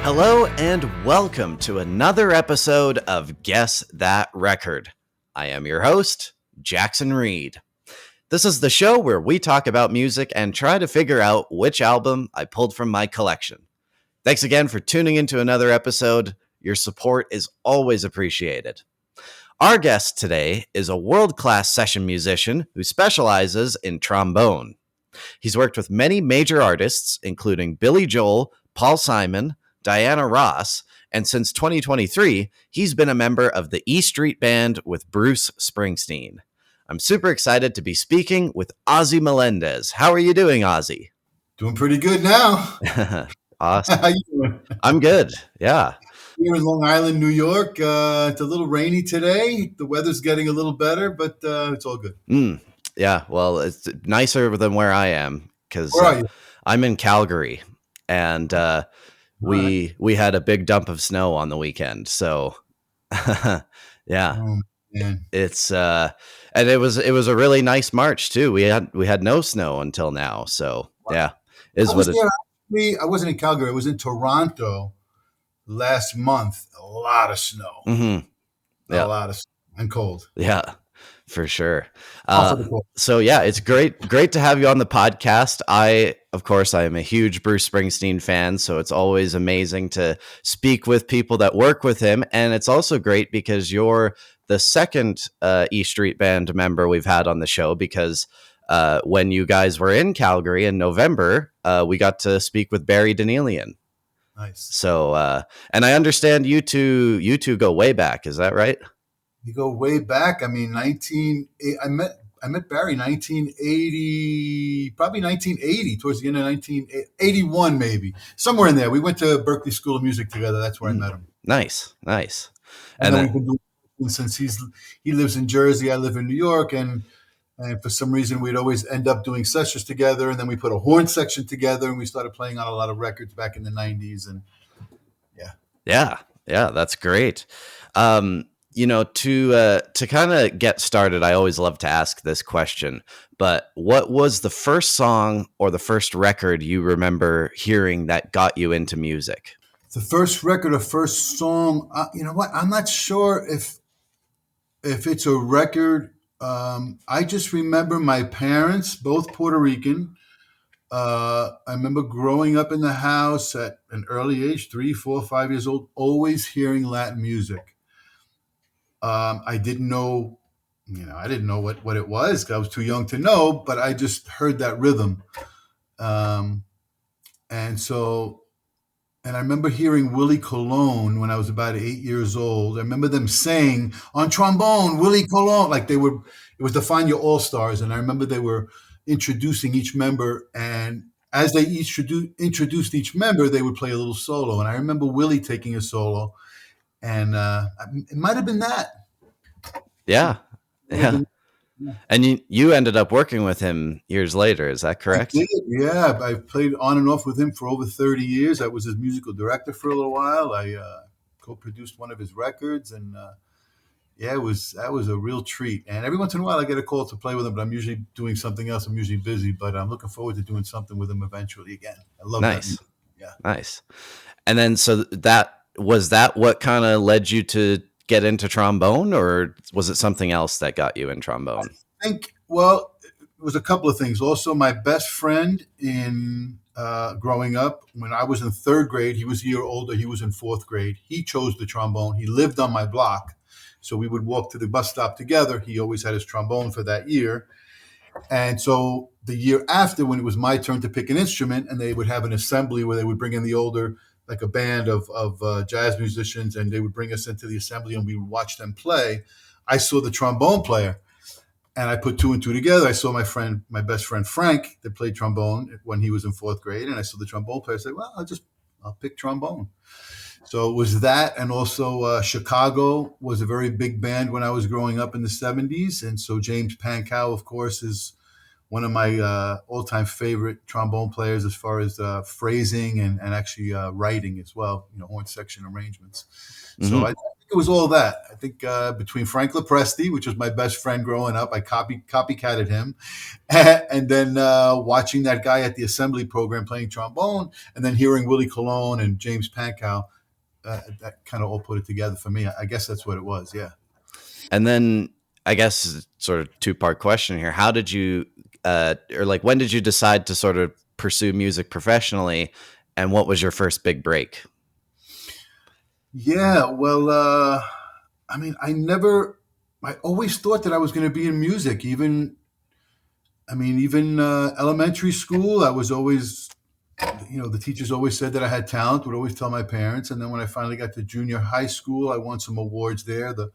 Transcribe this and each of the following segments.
Hello and welcome to another episode of Guess That Record. I am your host, Jackson Reed. This is the show where we talk about music and try to figure out which album I pulled from my collection. Thanks again for tuning into another episode. Your support is always appreciated. Our guest today is a world-class session musician who specializes in trombone. He's worked with many major artists, including Billy Joel, Paul Simon, Diana Ross, and since 2023, he's been a member of the E Street Band with Bruce Springsteen. I'm super excited to be speaking with Ozzie Melendez. How are you doing, Ozzie? Doing pretty good now. Awesome. How you doing? I'm good. Yeah. Here in Long Island, New York. It's a little rainy today. The weather's getting a little better, but it's all good. Yeah. Well, it's nicer than where I am because Where are you? I'm in Calgary, and we had a big dump of snow on the weekend. So, yeah, Oh, man. it's and it was a really nice March too. We had no snow until now. So yeah, I wasn't in Calgary. I was in Toronto last month. A lot of snow. Mm-hmm. Yeah. A lot of snow and cold. Yeah, for sure. Also the cold. So yeah, it's great to have you on the podcast. I am a huge Bruce Springsteen fan, so it's always amazing to speak with people that work with him. And it's also great because you're the second E Street Band member we've had on the show, because when you guys were in Calgary in November, we got to speak with Barry Danielian. Nice. So, and I understand you two go way back. Is that right? You go way back. I mean, I met Barry 1980, probably 1980, towards the end of 1981, maybe somewhere in there. We went to Berklee School of Music together. That's where I met him. Nice. And then we've been doing, since he lives in Jersey, I live in New York, and for some reason we'd always end up doing sessions together. And then we put a horn section together, and we started playing on a lot of records back in the 90s. And yeah, that's great. To kind of get started, I always love to ask this question, but what was the first song or the first record you remember hearing that got you into music? the first record or first song, you know what? I'm not sure if it's a record. I just remember my parents, both Puerto Rican. I remember growing up in the house at an early age, 3, 4, 5 years old, always hearing Latin music. I didn't know, what it was, 'cause I was too young to know, but I just heard that rhythm. And I remember hearing Willie Colon when I was about 8 years old. I remember them saying on trombone, Willie Colon, it was the Find Your All-Stars. And I remember they were introducing each member, and as they introduced each member, they would play a little solo. And I remember Willie taking a solo, and it might have been that. Yeah. And you ended up working with him years later, is that correct? I did, yeah. I played on and off with him for over 30 years. I was his musical director for a little while. I co-produced one of his records, and that was a real treat. And every once in a while I get a call to play with him, but I'm usually doing something else. I'm usually busy, but I'm looking forward to doing something with him eventually again. I love that music. Yeah. Nice. And then so was that what kind of led you to get into trombone, or was it something else that got you in trombone? I think, it was a couple of things. Also, my best friend in growing up, when I was in 3rd grade, he was a year older. He was in 4th grade. He chose the trombone. He lived on my block, so we would walk to the bus stop together. He always had his trombone for that year. And so the year after, when it was my turn to pick an instrument, and they would have an assembly where they would bring in the older, like a band of jazz musicians, and they would bring us into the assembly and we would watch them play. I saw the trombone player, and I put 2 and 2 together. I saw my best friend Frank, that played trombone when he was in 4th grade, and I saw the trombone player. I said, well, I'll pick trombone. So it was that, and also Chicago was a very big band when I was growing up in the 70s, and so James Pankow, of course, is one of my all-time favorite trombone players as far as phrasing and actually writing as well, horn section arrangements. Mm-hmm. So I it was all that. I think between Frank Lopresti, which was my best friend growing up, I copycatted him, and then watching that guy at the assembly program playing trombone, and then hearing Willie Colon and James Pankow, that kind of all put it together for me. I guess that's what it was. Yeah. And then I guess sort of two-part question here. How did you, or like, when did you decide to sort of pursue music professionally, and what was your first big break? Yeah. Well, I mean, I always thought that I was going to be in music. Even elementary school, I was always, the teachers always said that I had talent, would always tell my parents. And then when I finally got to junior high school, I won some awards there, the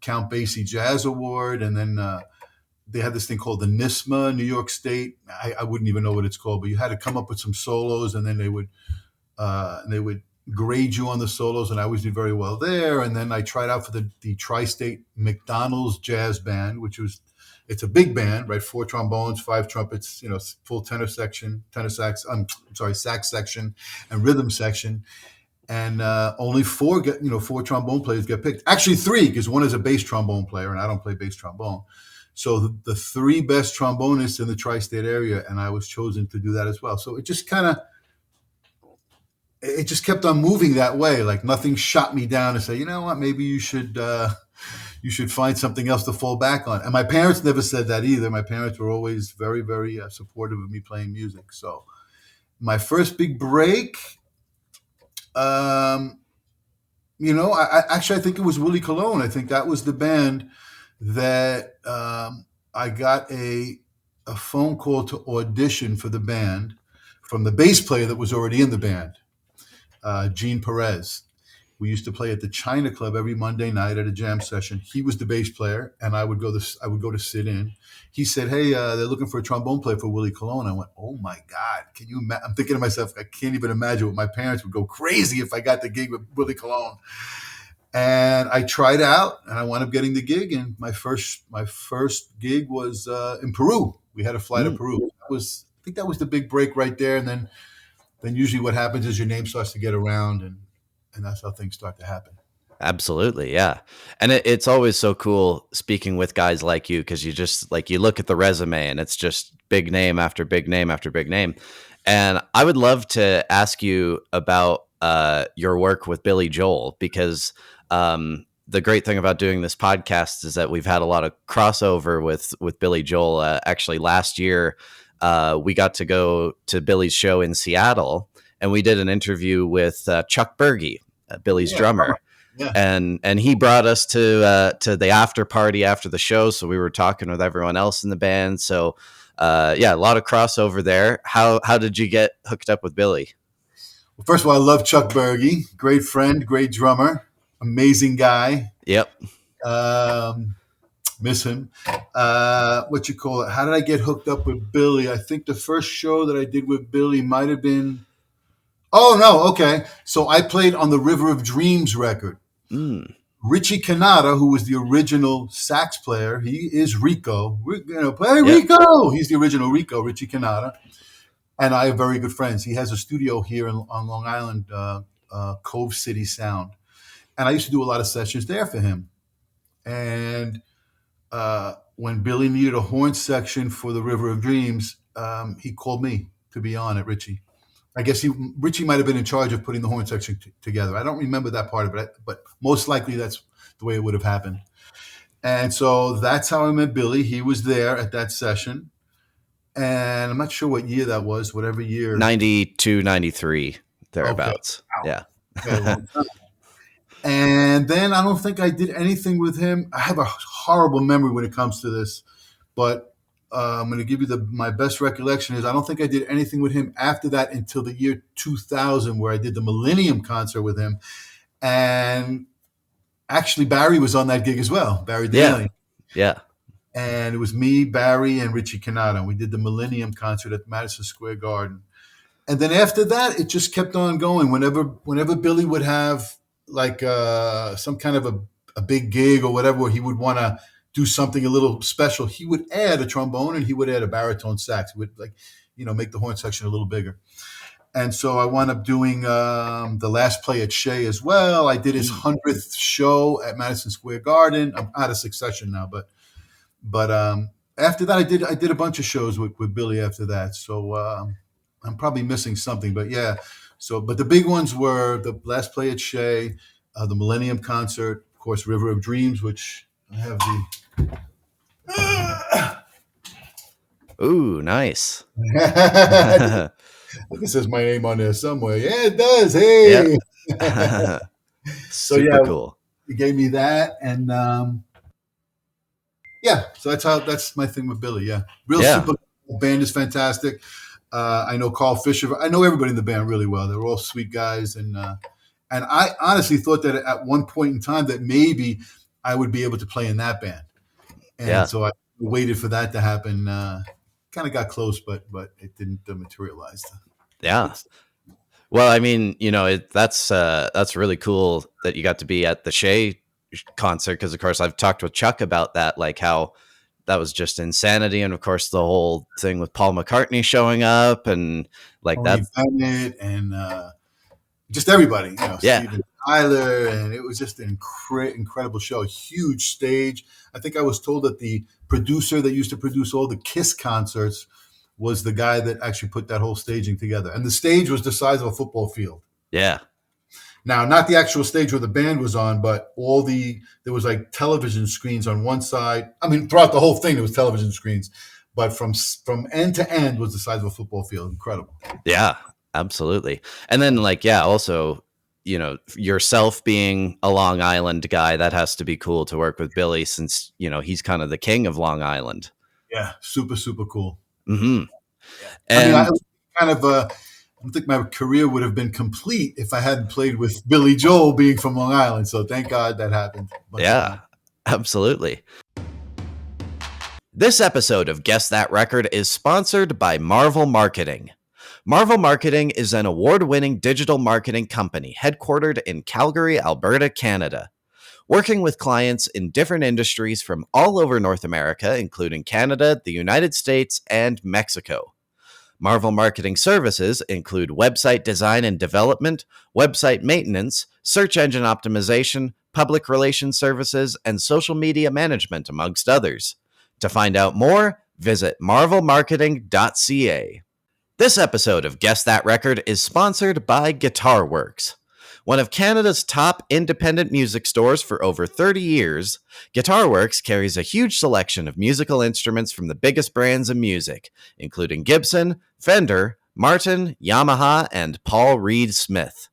Count Basie Jazz Award. And then they had this thing called the NISMA, New York State. I wouldn't even know what it's called, but you had to come up with some solos, and then they would grade you on the solos, and I always did very well there. And then I tried out for the Tri-State McDonald's Jazz Band, it's a big band, right? 4 trombones, 5 trumpets, full tenor sax, sax section and rhythm section. And only 4 trombone players get picked. Actually 3, because one is a bass trombone player, and I don't play bass trombone. So the 3 best trombonists in the tri-state area, and I was chosen to do that as well. So it just kept on moving that way. Like nothing shot me down to say, you know what, maybe you should find something else to fall back on. And my parents never said that either. My parents were always very, very supportive of me playing music. So my first big break, I think it was Willie Colon. I think that was the band that I got a phone call to audition for the band from the bass player that was already in the band, Gene Perez. We used to play at the China Club every Monday night at a jam session. He was the bass player, and I would go to sit in. He said, "Hey, they're looking for a trombone player for Willie Colon." I went, "Oh my God, can you?" I'm thinking to myself, I can't even imagine what my parents would go crazy if I got the gig with Willie Colon. And I tried out, and I wound up getting the gig. And my first gig was in Peru. We had to fly to Peru. I think that was the big break right there. And then usually what happens is your name starts to get around, and that's how things start to happen. Absolutely. Yeah. And it's always so cool speaking with guys like you, because you just you look at the resume and it's just big name after big name after big name. And I would love to ask you about your work with Billy Joel, because the great thing about doing this podcast is that we've had a lot of crossover with Billy Joel. Actually, last year, we got to go to Billy's show in Seattle, and we did an interview with Chuck Berge, Billy's drummer. Yeah. And he brought us to the after party after the show. So we were talking with everyone else in the band. So a lot of crossover there. How did you get hooked up with Billy? Well, first of all, I love Chuck Berge. Great friend, great drummer, amazing guy. Yep. Miss him. How did I get hooked up with Billy? I think the first show that I did with Billy might have been. Oh, no. Okay. So I played on the River of Dreams record. Richie Canada, who was the original sax player, he is Rico. Play Rico. He's the original Rico, Richie Canada. And I are very good friends. He has a studio here on Long Island, Cove City Sound. And I used to do a lot of sessions there for him. And when Billy needed a horn section for the River of Dreams, he called me to be on it, Richie. I guess Richie might have been in charge of putting the horn section together. I don't remember that part of it, but most likely that's the way it would have happened. And so that's how I met Billy. He was there at that session. And I'm not sure what year that was, whatever year. 92, 93, thereabouts. Okay. Wow. Yeah. And then I don't think I did anything with him. I have a horrible memory when it comes to this, but I'm going to give you my best recollection is I don't think I did anything with him after that until the year 2000, where I did the Millennium concert with him. And actually, Barry was on that gig as well, Barry Daly. Yeah. And it was me, Barry, and Richie Canada. We did the Millennium concert at Madison Square Garden. And then after that, it just kept on going. Whenever Billy would have some kind of a big gig or whatever, where he would want to do something a little special, he would add a trombone and he would add a baritone sax. He would make the horn section a little bigger. And so I wound up doing the last play at Shea as well. I did his 100th show at Madison Square Garden. I'm out of succession now, but after that, I did a bunch of shows with Billy after that. So I'm probably missing something, but yeah. So, but the big ones were the last play at Shea, the Millennium Concert, of course, River of Dreams, which I have the. Ooh, nice. I think it says my name on there somewhere. Yeah, it does. Hey. Yep. So Super yeah, cool. he gave me that, and yeah. So that's my thing with Billy. Yeah, real Yeah. super. Band is fantastic. I know Carl Fisher. I know everybody in the band really well. They're all sweet guys, and I honestly thought that at one point in time that maybe I would be able to play in that band, and Yeah. so I waited for that to happen. Kind of got close, but it didn't materialize. Yeah. Well, I mean, that's really cool that you got to be at the Shea concert, because of course I've talked with Chuck about that, like how that was just insanity, and of course the whole thing with Paul McCartney showing up and like Tony that. Bennett and just everybody, Yeah. Steven Tyler, and it was just an incredible show. Huge stage. I think I was told that the producer that used to produce all the Kiss concerts was the guy that actually put that whole staging together. And the stage was the size of a football field. Yeah. Now, not the actual stage where the band was on, but there was like television screens on one side. I mean, throughout the whole thing, there was television screens, but from end to end was the size of a football field. Incredible. Yeah, absolutely. And then also, yourself being a Long Island guy, that has to be cool to work with Billy, since, he's kind of the king of Long Island. Yeah. Super, super cool. Mm-hmm. And And I was kind of I don't think my career would have been complete if I hadn't played with Billy Joel being from Long Island. So thank God that happened. yeah, absolutely. This episode of Guess That Record is sponsored by Marvel Marketing. Marvel Marketing is an award-winning digital marketing company headquartered in Calgary, Alberta, Canada, working with clients in different industries from all over North America, including Canada, the United States, and Mexico. Marvel Marketing services include website design and development, website maintenance, search engine optimization, public relations services, and social media management, amongst others. To find out more, visit marvelmarketing.ca. This episode of Guess That Record is sponsored by GuitarWorks. One of Canada's top independent music stores for over 30 years, GuitarWorks carries a huge selection of musical instruments from the biggest brands in music, including Gibson, Fender, Martin, Yamaha, and Paul Reed Smith.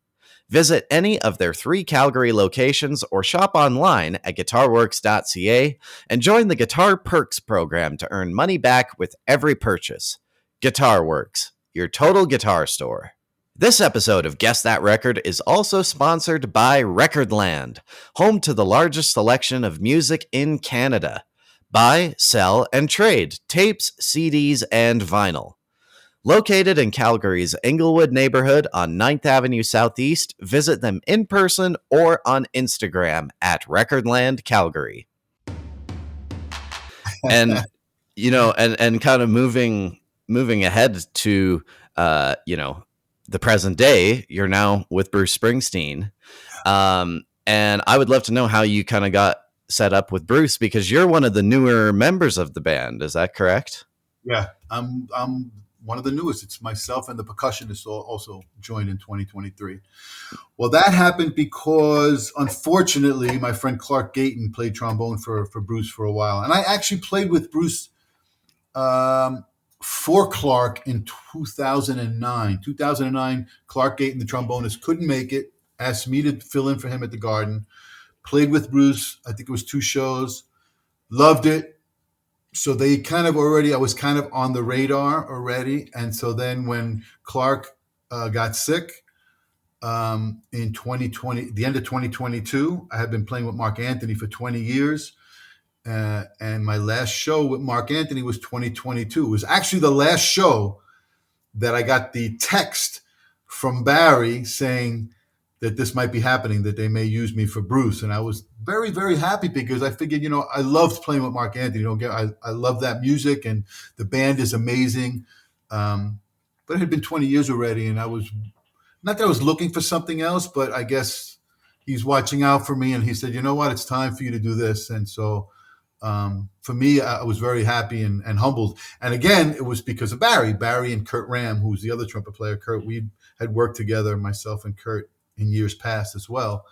Visit any of their 3 Calgary locations or shop online at guitarworks.ca and join the Guitar Perks program to earn money back with every purchase. GuitarWorks, your total guitar store. This episode of Guess That Record is also sponsored by Recordland, home to the largest selection of music in Canada. Buy, sell, and trade tapes, CDs, and vinyl. Located in Calgary's Englewood neighborhood on 9th Avenue Southeast, visit them in person or on Instagram at Recordland Calgary. And, and kind of moving ahead to, the present day, you're now with Bruce Springsteen. And I would love to know how you kind of got set up with Bruce, because you're one of the newer members of the band. Is that correct? Yeah, I'm one of the newest. It's myself and the percussionist also joined in 2023. Well, that happened because, unfortunately, my friend Clark Gayton played trombone for Bruce for a while. And I actually played with Bruce for Clark in 2009. 2009, Clark Gayton, the trombonist, couldn't make it, asked me to fill in for him at the Garden. Played with Bruce, I think it was 2 shows. Loved it. So they I was kind of on the radar already. And so then when Clark got sick in 2020, the end of 2022, I had been playing with Mark Anthony for 20 years. And my last show with Mark Anthony was 2022. It was actually the last show that I got the text from Barry saying that this might be happening, that they may use me for Bruce. And I was very, very happy, because I figured, I loved playing with Mark Anthony. I love that music, and the band is amazing. but it had been 20 years already, and I was not that I was looking for something else, but I guess he's watching out for me, and he said, "You know what? It's time for you to do this." And so, for me, I was very happy and humbled. And again, it was because of Barry and Kurt Ram, who was the other trumpet player. Kurt, we had worked together, myself and Kurt, in years past as well.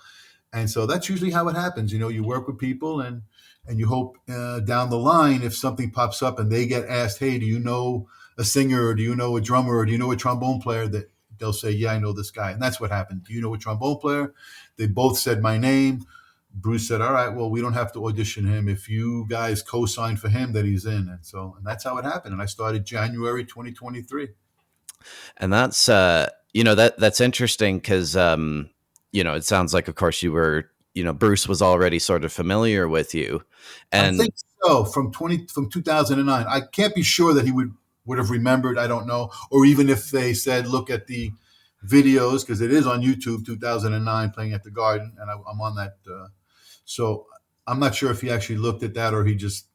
And so that's usually how it happens. You work with people, and you hope down the line, if something pops up and they get asked, "Hey, do you know a singer, or do you know a drummer, or do you know a trombone player?" that they'll say, "Yeah, I know this guy." And that's what happened. "Do you know a trombone player?" They both said my name. Bruce said, "All right, well, we don't have to audition him. If you guys co-sign for him, that he's in." And that's how it happened. And I started January 2023. And that's that's interesting because it sounds like, of course, you were, Bruce was already sort of familiar with you. And I think so. From 2009, I can't be sure that he would have remembered. I don't know, or even if they said, "Look at the videos," because it is on YouTube, 2009, playing at the Garden, and I'm on that. So I'm not sure if he actually looked at that, or he just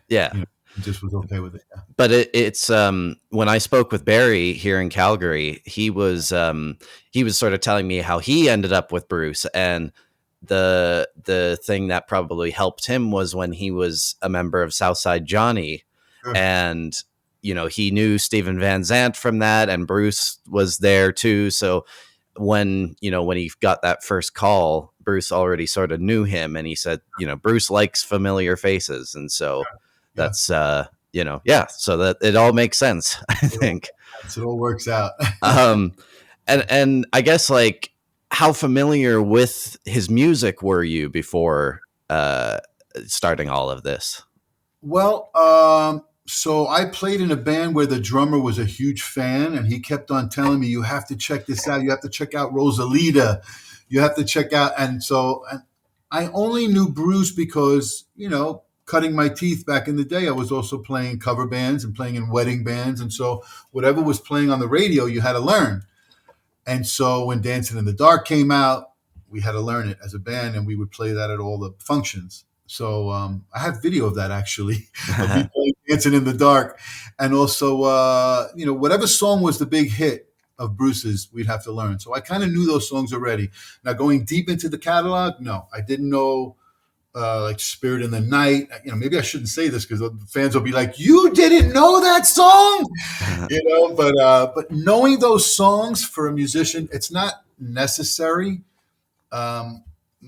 he just was okay with it. Yeah. But it's when I spoke with Barry here in Calgary, he was sort of telling me how he ended up with Bruce, and the thing that probably helped him was when he was a member of Southside Johnny, Sure. and he knew Steven Van Zandt from that, and Bruce was there too. So when he got that first call, Bruce already sort of knew him, and he said, Bruce likes familiar faces, and so that's so that it all makes sense, I think. It all works out. And I guess, like, how familiar with his music were you before starting all of this? Well, so I played in a band where the drummer was a huge fan, and he kept on telling me, "You have to check this out. You have to check out Rosalita. You have to check out." And I only knew Bruce because, cutting my teeth back in the day, I was also playing cover bands and playing in wedding bands. And so whatever was playing on the radio, you had to learn. And so when Dancing in the Dark came out, we had to learn it as a band, and we would play that at all the functions. So I have video of that, actually, of me playing Dancing in the Dark. And also, whatever song was the big hit of Bruce's, we'd have to learn. So I kind of knew those songs already. Now, going deep into the catalog, no, I didn't know like Spirit in the Night. Maybe I shouldn't say this because the fans will be like, "You didn't know that song?" But knowing those songs for a musician, it's not necessary.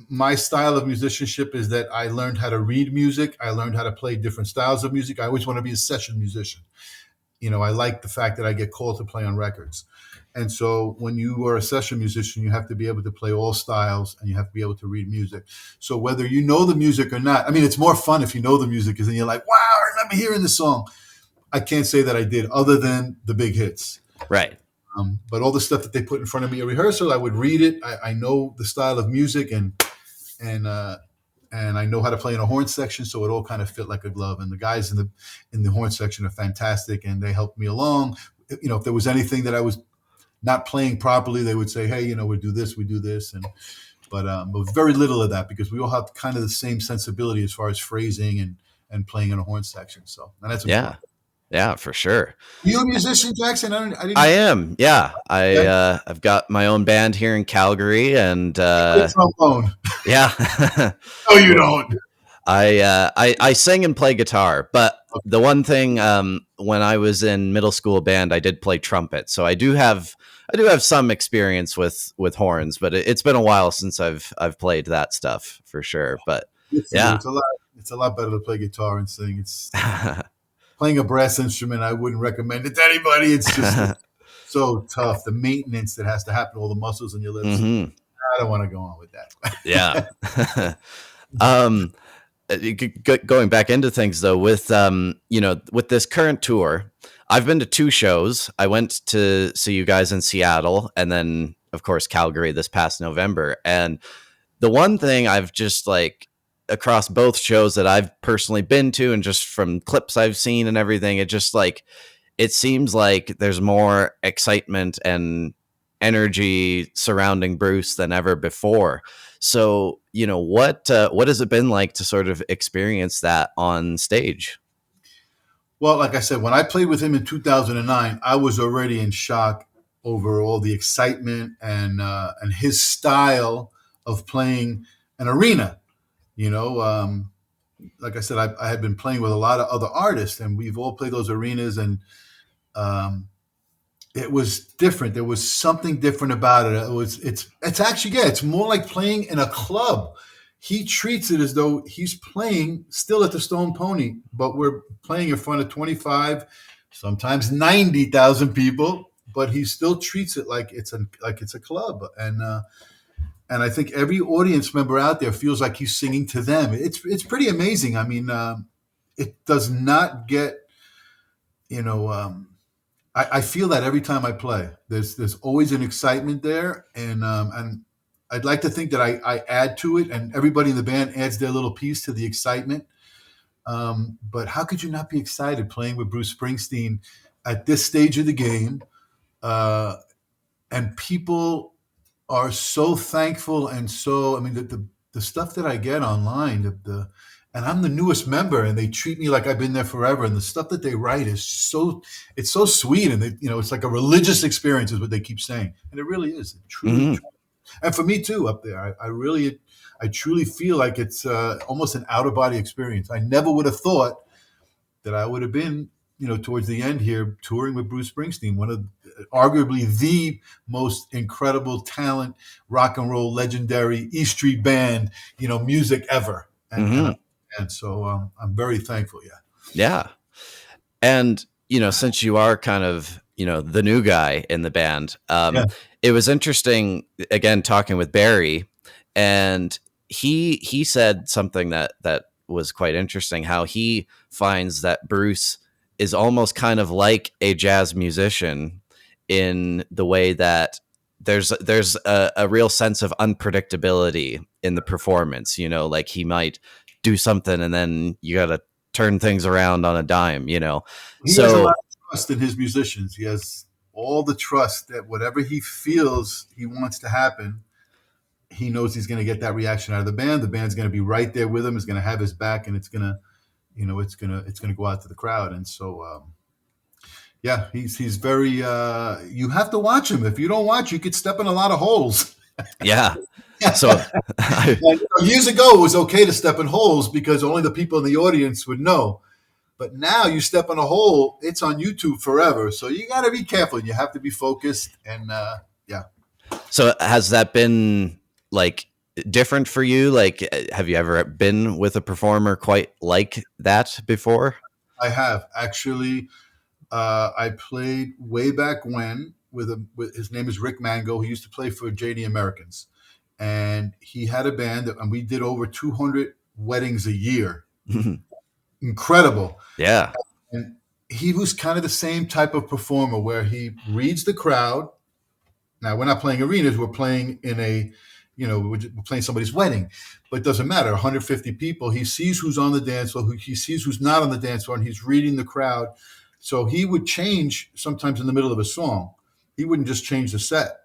My style of musicianship is that I learned how to read music. I learned how to play different styles of music. I always want to be a session musician. I like the fact that I get called to play on records. And so when you are a session musician, you have to be able to play all styles, and you have to be able to read music. So whether you know the music or not, it's more fun if you know the music, because then you're like, "Wow, I remember hearing the song." I can't say that I did, other than the big hits. Right. But all the stuff that they put in front of me at rehearsal, I would read it. I know the style of music, and I know how to play in a horn section, so it all kind of fit like a glove. And the guys in the horn section are fantastic, and they helped me along. If there was anything that I was not playing properly, they would say, "Hey, we do this, but very little of that, because we all have kind of the same sensibility as far as phrasing and playing in a horn section. So, and that's important. Yeah, for sure. You a musician, Jackson? I am. Yeah, I've got my own band here in Calgary, and trombone. Yeah. No, you don't. I sing and play guitar, but the one thing, when I was in middle school band, I did play trumpet, so I do have some experience with horns, but it's been a while since I've played that stuff, for sure. But yeah, it's a lot better to play guitar and sing. It's playing a brass instrument, I wouldn't recommend it to anybody. It's just so tough. The maintenance that has to happen, all the muscles in your lips. Mm-hmm. I don't want to go on with that. Yeah. Going back into things, though, with with this current tour, I've been to 2 shows. I went to see you guys in Seattle, and then, of course, Calgary this past November. And the one thing I've just, like, across both shows that I've personally been to, and just from clips I've seen and everything, it seems like there's more excitement and energy surrounding Bruce than ever before. So, what has it been like to sort of experience that on stage? Well, like I said, when I played with him in 2009, I was already in shock over all the excitement and his style of playing an arena. You know, like I said, I had been playing with a lot of other artists, and we've all played those arenas, and um, it was different. There was something different about it. It's actually, yeah, it's more like playing in a club. He treats it as though he's playing still at the Stone Pony, but we're playing in front of 25, sometimes 90,000 people. But he still treats it like it's a club, and I think every audience member out there feels like he's singing to them. It's pretty amazing. I mean, it does not get, you know. I feel that every time I play. There's always an excitement there, and I'd like to think that I add to it, and everybody in the band adds their little piece to the excitement. But how could you not be excited playing with Bruce Springsteen at this stage of the game? And people are so thankful, and so I mean the stuff that I get online, and I'm the newest member, and they treat me like I've been there forever. And the stuff that they write is it's so sweet, and it's like a religious experience, is what they keep saying, and it really is, it truly, Hmm. truly. And for me too, up there, I truly feel like it's almost an out of body experience. I never would have thought that I would have been, towards the end here, touring with Bruce Springsteen, one of arguably the most incredible talent, rock and roll, legendary E Street Band, music ever. Hmm. And so I'm very thankful. Yeah. Yeah. And, since you are kind of, the new guy in the band, Yeah. it was interesting, again, talking with Barry, and he said something that was quite interesting, how he finds that Bruce is almost kind of like a jazz musician in the way that there's a real sense of unpredictability in the performance, like he might do something and then you got to turn things around on a dime. He has a lot So of trust in his musicians. He has all the trust that whatever he feels he wants to happen, he knows he's going to get that reaction out of the band. The band's going to be right there with him. Is going to have his back, and it's going to, it's going to go out to the crowd. And so, yeah, he's very. You have to watch him. If you don't watch, you could step in a lot of holes. yeah, so Years ago, it was okay to step in holes because only the people in the audience would know. But now you step in a hole, it's on YouTube forever. So you got to be careful. You have to be focused. And yeah. so has that been like different for you? Like, have you ever been with a performer quite like that before? I have actually. I played way back when with his name is Rick Mango. He used to play for JD Americans, and he had a band, and we did over 200 weddings a year. Incredible. Yeah. And he was kind of the same type of performer where he reads the crowd. Now we're not playing arenas; we're playing in we're playing somebody's wedding, but it doesn't matter. 150 people. He sees who's on the dance floor, he sees who's not on the dance floor, and he's reading the crowd. So he would change sometimes in the middle of a song. He wouldn't just change the set.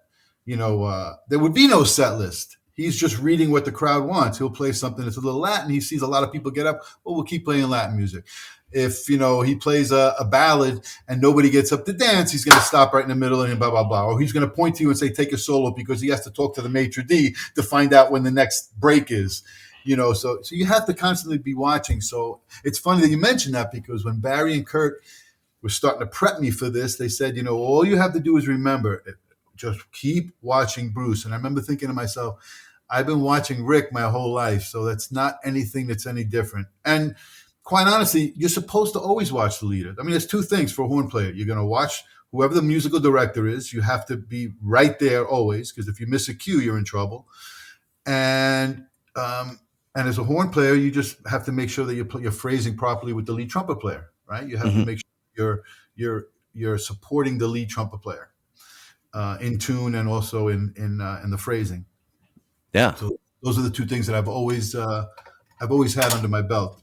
There would be no set list. He's just reading what the crowd wants. He'll play something that's a little Latin. He sees a lot of people get up. Well, we'll keep playing Latin music. If, he plays a ballad and nobody gets up to dance, he's going to stop right in the middle and blah, blah, blah. Or he's going to point to you and say, take a solo, because he has to talk to the maitre d' to find out when the next break is. So you have to constantly be watching. So it's funny that you mentioned that, because when Barry and Kurt were starting to prep me for this, they said, all you have to do is remember, just keep watching Bruce. And I remember thinking to myself, I've been watching Rick my whole life, so that's not anything that's any different. And quite honestly, you're supposed to always watch the leader. I mean, there's two things for a horn player. You're going to watch whoever the musical director is. You have to be right there always, because if you miss a cue, you're in trouble. And as a horn player, you just have to make sure that you're phrasing properly with the lead trumpet player, right? You have to make sure you're supporting the lead trumpet player in tune and also in the phrasing. Yeah. So those are the two things that I've always had under my belt.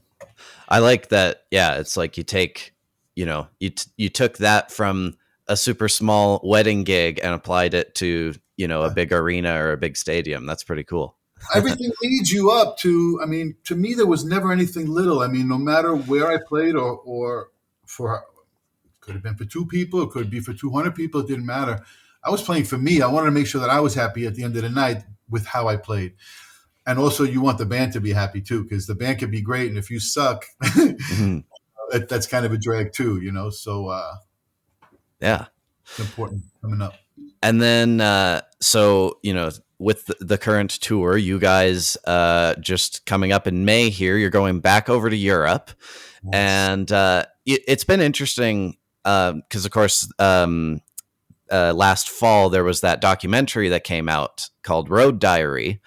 I like that. Yeah. It's like you take, you took that from a super small wedding gig and applied it to, a big arena or a big stadium. That's pretty cool. Everything leads you up to, to me, there was never anything little. I mean, no matter where I played or for could have been for two people, it could be for 200 people. It didn't matter. I was playing for me. I wanted to make sure that I was happy at the end of the night with how I played. And also, you want the band to be happy too, because the band can be great, and if you suck, Mhm. that's kind of a drag too, you know. So Yeah. it's important coming up. And then, so, with the current tour, you guys just coming up in May here, you're going back over to Europe. Yes. And it's been interesting because, of course, last fall, there was that documentary that came out called Road Diary,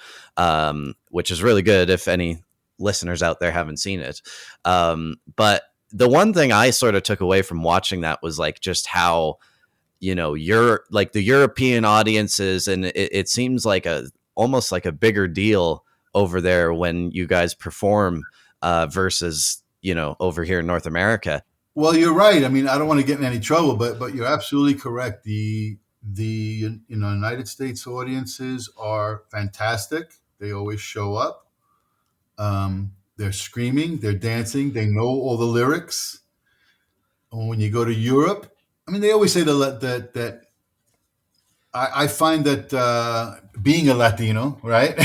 which is really good if any listeners out there haven't seen it. But the one thing I sort of took away from watching that was like just how, you're like the European audiences, and it seems like almost like a bigger deal over there when you guys perform versus, over here in North America. Well, you're right. I mean, I don't want to get in any trouble, but you're absolutely correct. The United States audiences are fantastic. They always show up. They're screaming, they're dancing, they know all the lyrics. And when you go to Europe, I mean, they always say that I find that being a Latino, right?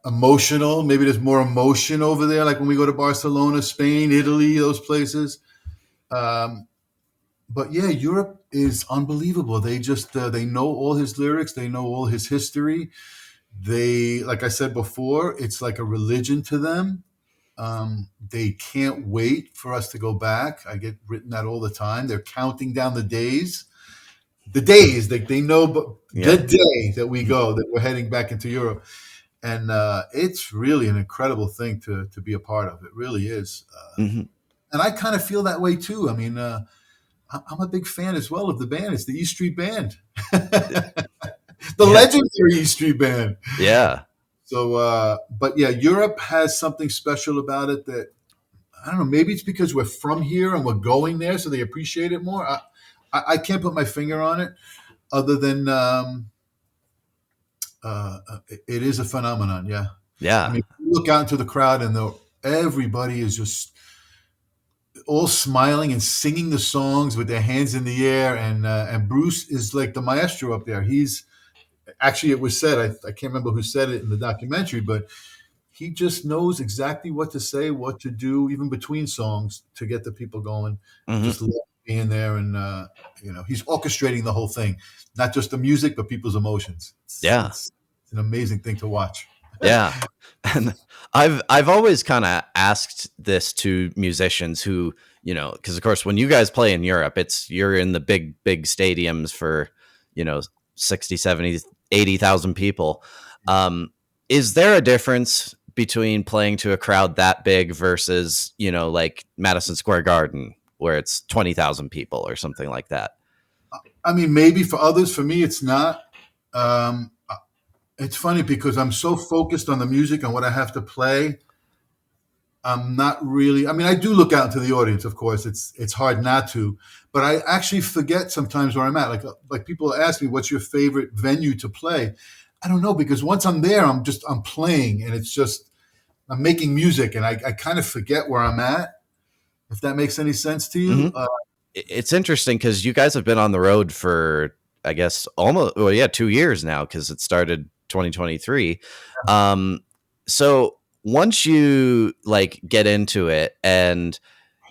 Emotional. Maybe there's more emotion over there, like when we go to Barcelona, Spain, Italy, those places. But yeah, Europe is unbelievable. They just they know all his lyrics, they know all his history. They, like I said before, it's like a religion to them. They can't wait for us to go back. I get written that all the time. They're counting down the days that they know, but the day that we go, that we're heading back into Europe. And it's really an incredible thing to be a part of. It really is. Mm-hmm. And I kind of feel that way too. I mean, I'm a big fan as well of the band. It's the E Street Band, the legendary E Street Band. Yeah. So, but yeah, Europe has something special about it that, I don't know, maybe it's because we're from here and we're going there, so they appreciate it more. I can't put my finger on it other than it is a phenomenon. Yeah. Yeah. I mean, you look out into the crowd and everybody is just all smiling and singing the songs with their hands in the air. And Bruce is like the maestro up there. He's actually, it was said, I can't remember who said it in the documentary, but he just knows exactly what to say, what to do, even between songs to get the people going. Mm-hmm. Just love being there. And, he's orchestrating the whole thing, not just the music, but people's emotions. It's an amazing thing to watch. Yeah. And I've always kind of asked this to musicians who, because of course when you guys play in Europe, you're in the big stadiums for, 60, 70, 80,000 people. Is there a difference between playing to a crowd that big versus, like Madison Square Garden where it's 20,000 people or something like that? I mean, maybe for others, for me, it's not. It's funny because I'm so focused on the music and what I have to play. I'm not really. I mean, I do look out into the audience, of course. It's hard not to, but I actually forget sometimes where I'm at. Like people ask me, "What's your favorite venue to play?" I don't know, because once I'm there, I'm playing, and it's just I'm making music, and I kind of forget where I'm at. If that makes any sense to you. Mm-hmm. It's interesting because you guys have been on the road for, I guess, 2 years now, because it started 2023. So once you like get into it and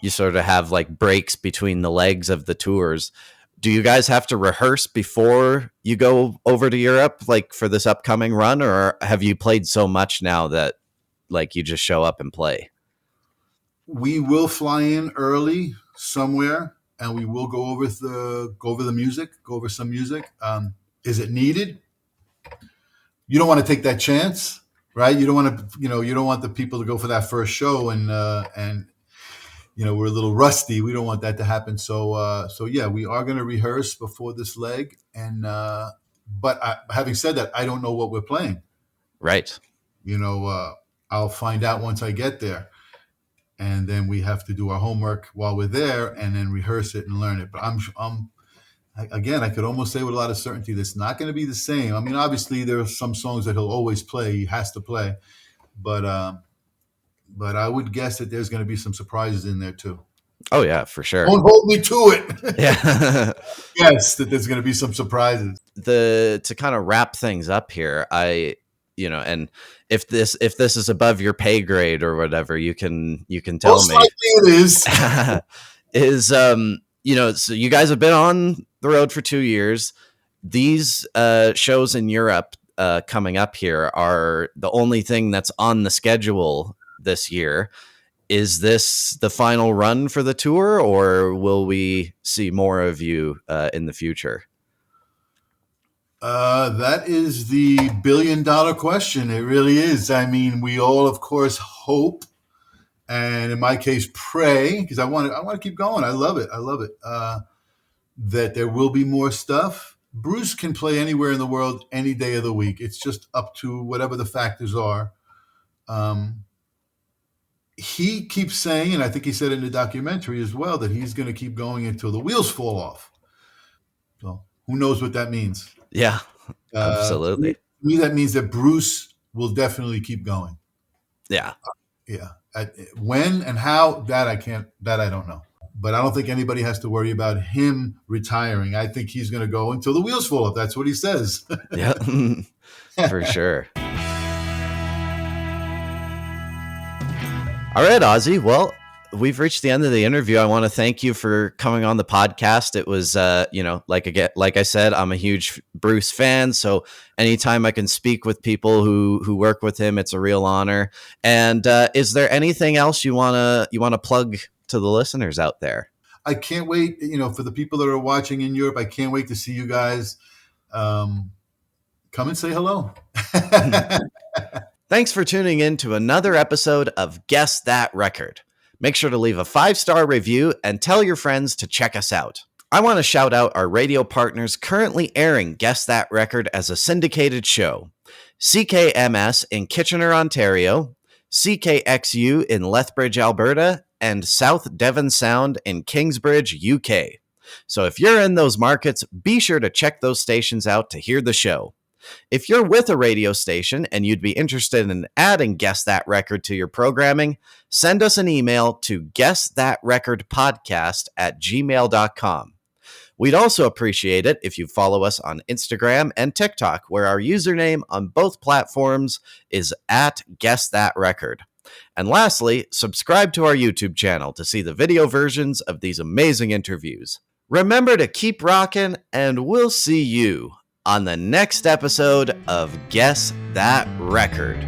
you sort of have like breaks between the legs of the tours, do you guys have to rehearse before you go over to Europe, like for this upcoming run, or have you played so much now that like you just show up and play? We will fly in early somewhere, and we will go over the music, go over some music. Is it needed? You don't want to take that chance, right? You don't want to, you don't want the people to go for that first show and we're a little rusty. We don't want that to happen. So yeah, we are going to rehearse before this leg. And but having said that, I don't know what we're playing. Right. I'll find out once I get there. And then we have to do our homework while we're there and then rehearse it and learn it. But I could almost say with a lot of certainty that's not going to be the same. I mean, obviously there are some songs that he'll always play, he has to play, but I would guess that there's going to be some surprises in there too. Oh yeah, for sure. Don't hold me to it. Yeah. Yes, that there's going to be some surprises. To kind of wrap things up here, and if this is above your pay grade or whatever, you can tell Most me. likely it is. Is so you guys have been on the road for 2 years. These shows in Europe coming up here are the only thing that's on the schedule this year. Is this the final run for the tour, or will we see more of you in the future? That is the billion-dollar question. It really is. I mean, we all, of course, hope, and in my case, pray, because I want to keep going. I love it. That there will be more stuff. Bruce can play anywhere in the world, any day of the week. It's just up to whatever the factors are. He keeps saying, and I think he said in the documentary as well, that he's going to keep going until the wheels fall off. So who knows what that means? Yeah, absolutely. To me, that means that Bruce will definitely keep going. Yeah. Yeah. When and how, that I don't know. But I don't think anybody has to worry about him retiring. I think he's going to go until the wheels fall off. That's what he says. Yeah, for sure. All right, Ozzie. Well, we've reached the end of the interview. I want to thank you for coming on the podcast. It was, like I said, I'm a huge Bruce fan. So anytime I can speak with people who work with him, it's a real honor. And is there anything else you wanna plug to the listeners out there? I can't wait. For the people that are watching in Europe, I can't wait to see you guys. Come and say hello. Thanks for tuning in to another episode of Guess That Record. Make sure to leave a 5-star review and tell your friends to check us out. I want to shout out our radio partners currently airing Guess That Record as a syndicated show. CKMS in Kitchener, Ontario, CKXU in Lethbridge, Alberta, and South Devon Sound in Kingsbridge, UK. So if you're in those markets, be sure to check those stations out to hear the show. If you're with a radio station and you'd be interested in adding Guess That Record to your programming, send us an email to guessthatrecordpodcast@gmail.com. We'd also appreciate it if you follow us on Instagram and TikTok, where our username on both platforms is @GuessThatRecord. And lastly, subscribe to our YouTube channel to see the video versions of these amazing interviews. Remember to keep rocking, and we'll see you on the next episode of Guess That Record.